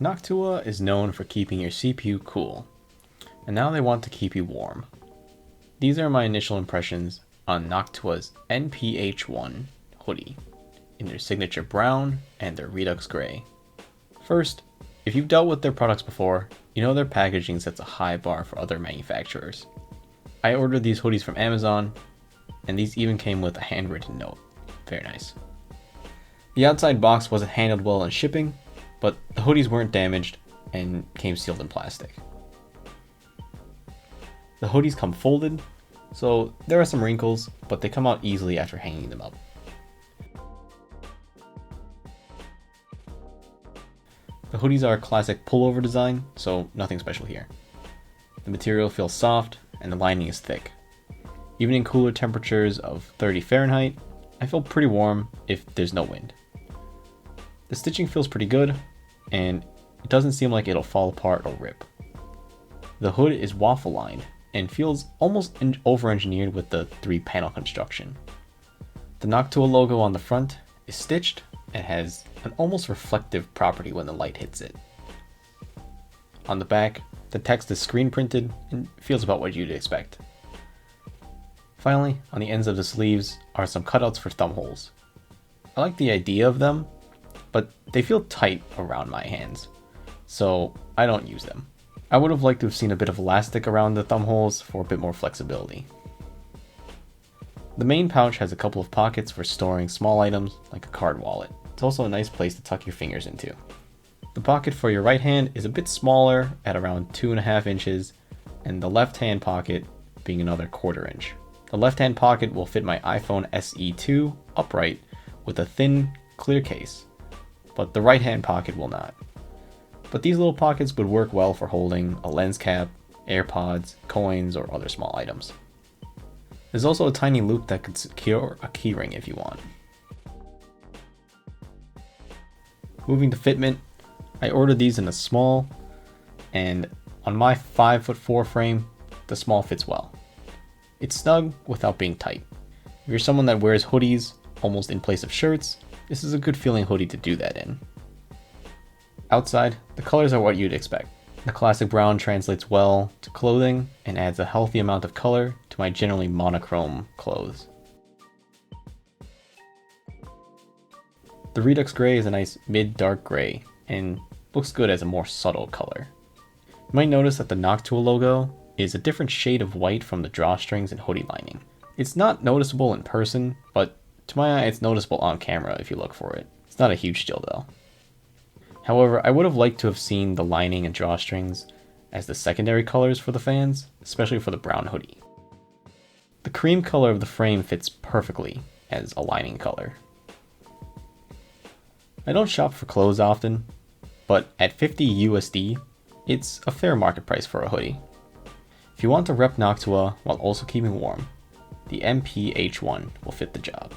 Noctua is known for keeping your CPU cool, and now they want to keep you warm. These are my initial impressions on Noctua's NP-H1 hoodie, in their signature brown and their Redux gray. First, if you've dealt with their products before, you know their packaging sets a high bar for other manufacturers. I ordered these hoodies from Amazon, and these even came with a handwritten note. Very nice. The outside box wasn't handled well in shipping, but the hoodies weren't damaged and came sealed in plastic. The hoodies come folded, so there are some wrinkles, but they come out easily after hanging them up. The hoodies are a classic pullover design, so nothing special here. The material feels soft and the lining is thick. Even in cooler temperatures of 30 Fahrenheit, I feel pretty warm if there's no wind. The stitching feels pretty good, and it doesn't seem like it'll fall apart or rip. The hood is waffle lined and feels almost over-engineered with the 3-panel construction. The Noctua logo on the front is stitched and has an almost reflective property when the light hits it. On the back, the text is screen printed and feels about what you'd expect. Finally, on the ends of the sleeves are some cutouts for thumb holes. I like the idea of them, but they feel tight around my hands, so I don't use them. I would have liked to have seen a bit of elastic around the thumb holes for a bit more flexibility. The main pouch has a couple of pockets for storing small items like a card wallet. It's also a nice place to tuck your fingers into. The pocket for your right hand is a bit smaller at around 2.5 inches, and the left hand pocket being another 1/4 inch. The left hand pocket will fit my iPhone SE2 upright with a thin, clear case, but the right hand pocket will not. But these little pockets would work well for holding a lens cap, AirPods, coins, or other small items. There's also a tiny loop that could secure a keyring if you want. Moving to fitment, I ordered these in a small, and on my 5'4" frame, the small fits well. It's snug without being tight. If you're someone that wears hoodies almost in place of shirts, this is a good feeling hoodie to do that in. Outside, the colors are what you'd expect. The classic brown translates well to clothing and adds a healthy amount of color to my generally monochrome clothes. The Redux gray is a nice mid-dark gray and looks good as a more subtle color. You might notice that the Noctua logo is a different shade of white from the drawstrings and hoodie lining. It's not noticeable in person, but to my eye it's noticeable on camera if you look for it. It's not a huge deal though. However, I would have liked to have seen the lining and drawstrings as the secondary colors for the fans, especially for the brown hoodie. The cream color of the frame fits perfectly as a lining color. I don't shop for clothes often, but at 50 USD, it's a fair market price for a hoodie. If you want to rep Noctua while also keeping warm, the NP-H1 will fit the job.